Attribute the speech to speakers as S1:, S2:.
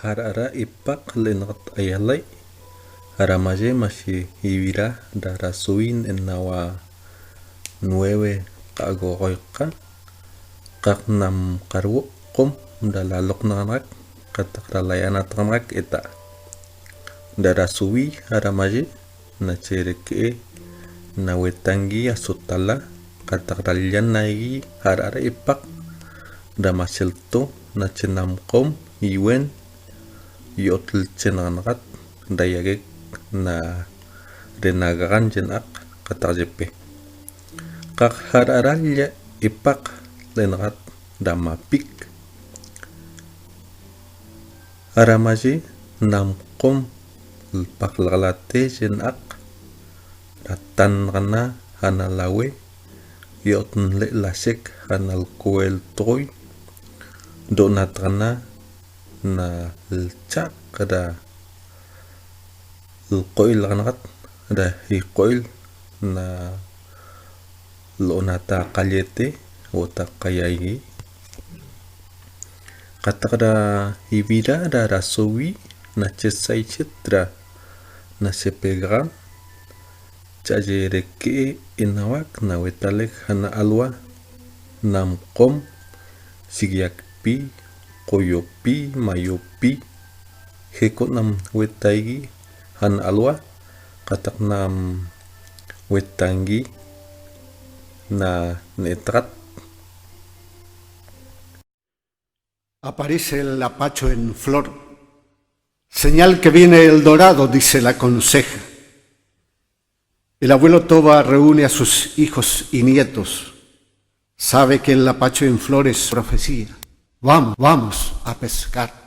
S1: Harara ipak lenat ayalay. Haramaje mashi hibira dara suin en nawa 9 kagogoykan. Kak nam karwo kom dalalok nanak katakralayana tamak eta. Dara suwi haramaje na cereke na wetangi asutala katakralyan naigi harara ipak da maselto na cenam kom iwen yotl cenanakat dayagek na renagaran jenak katarjepe. Kak hararalya ipak lenakat da mapik haramaje nam kom paklalate jenak ratan kana hanalawe yotn le lasek hanal kuel toy donat kana na lcha kada lkoil kanakat da hikoil na lonata kalyete ota kayai kata kada hibida da rasowi na cesai citra na sepegram caje reke inawak na wetalek hana alwa nam kom sigyakpi koyopi mayopi heko nam wetaigi hana alwa katak nam wetangi na netrat.
S2: Aparece el lapacho en flor, señal que viene el dorado, dice la conseja. El abuelo Toba reúne a sus hijos y nietos. Sabe que el lapacho en flor es profecía. Vamos a pescar.